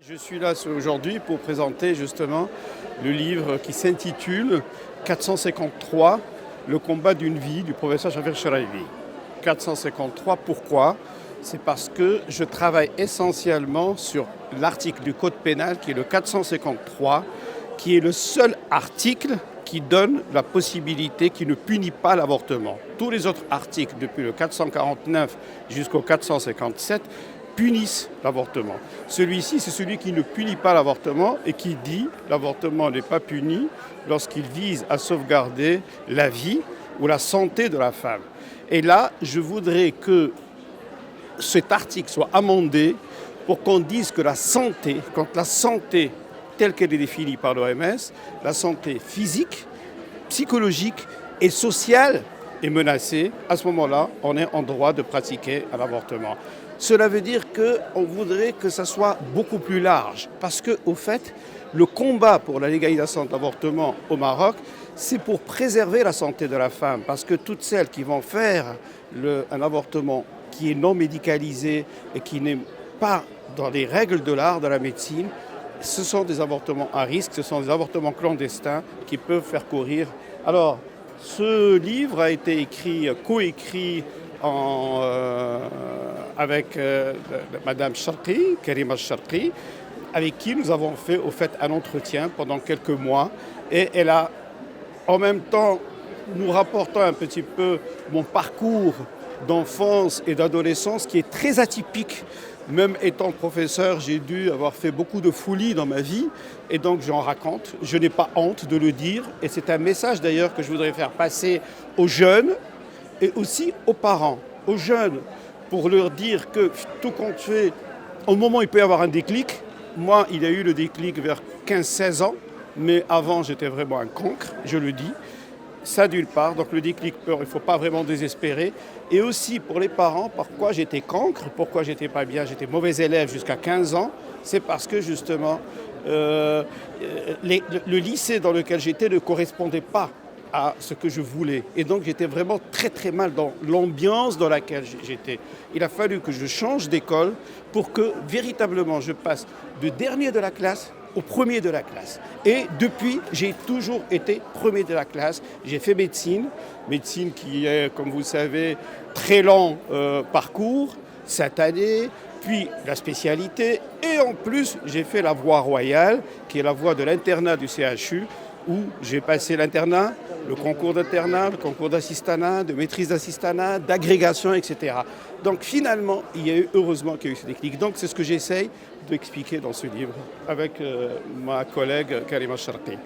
Je suis là aujourd'hui pour présenter justement le livre qui s'intitule 453, le combat d'une vie du professeur Shafir Cheraivi. 453, pourquoi? C'est parce que je travaille essentiellement sur l'article du Code pénal qui est le 453, qui est le seul article qui donne la possibilité, qui ne punit pas l'avortement. Tous les autres articles, depuis le 449 jusqu'au 457, punissent l'avortement. Celui-ci, c'est celui qui ne punit pas l'avortement et qui dit l'avortement n'est pas puni lorsqu'il vise à sauvegarder la vie ou la santé de la femme. Et là, je voudrais que cet article soit amendé pour qu'on dise que la santé, quand la santé telle qu'elle est définie par l'OMS, la santé physique, psychologique et sociale est menacée, à ce moment-là, on est en droit de pratiquer un avortement. Cela veut dire qu'on voudrait que ça soit beaucoup plus large, parce qu'au fait, le combat pour la légalisation de l'avortement au Maroc, c'est pour préserver la santé de la femme, parce que toutes celles qui vont faire un avortement qui est non médicalisé et qui n'est pas dans les règles de l'art de la médecine, ce sont des avortements à risque, ce sont des avortements clandestins qui peuvent faire courir. Alors, ce livre a été coécrit avec Madame Charqi, Karima Charqi, avec qui nous avons fait au fait un entretien pendant quelques mois. Et elle a, en même temps, nous rapportant un petit peu mon parcours d'enfance et d'adolescence qui est très atypique. Même étant professeur, j'ai dû avoir fait beaucoup de folies dans ma vie et donc j'en raconte. Je n'ai pas honte de le dire et c'est un message d'ailleurs que je voudrais faire passer aux jeunes et aussi aux parents. Aux jeunes, pour leur dire que tout compte fait, au moment où il peut y avoir un déclic, moi il y a eu le déclic vers 15-16 ans, mais avant j'étais vraiment un cancre, je le dis. Ça d'une part, donc le déclic peur, il ne faut pas vraiment désespérer. Et aussi pour les parents, pourquoi j'étais cancre, pourquoi j'étais pas bien, j'étais mauvais élève jusqu'à 15 ans, c'est parce que justement le lycée dans lequel j'étais ne correspondait pas à ce que je voulais. Et donc j'étais vraiment très très mal dans l'ambiance dans laquelle j'étais. Il a fallu que je change d'école pour que véritablement je passe de dernier de la classe au premier de la classe. Et depuis, j'ai toujours été premier de la classe. J'ai fait médecine qui est, comme vous le savez, très long parcours, 7 années, puis la spécialité. Et en plus, j'ai fait la voie royale, qui est la voie de l'internat du CHU, où j'ai passé l'internat, le concours d'internat, le concours d'assistanat, de maîtrise d'assistanat, d'agrégation, etc. Donc finalement, il y a eu, heureusement qu'il y a eu ce déclic. Donc c'est ce que j'essaye d'expliquer dans ce livre avec ma collègue Karima Charqi.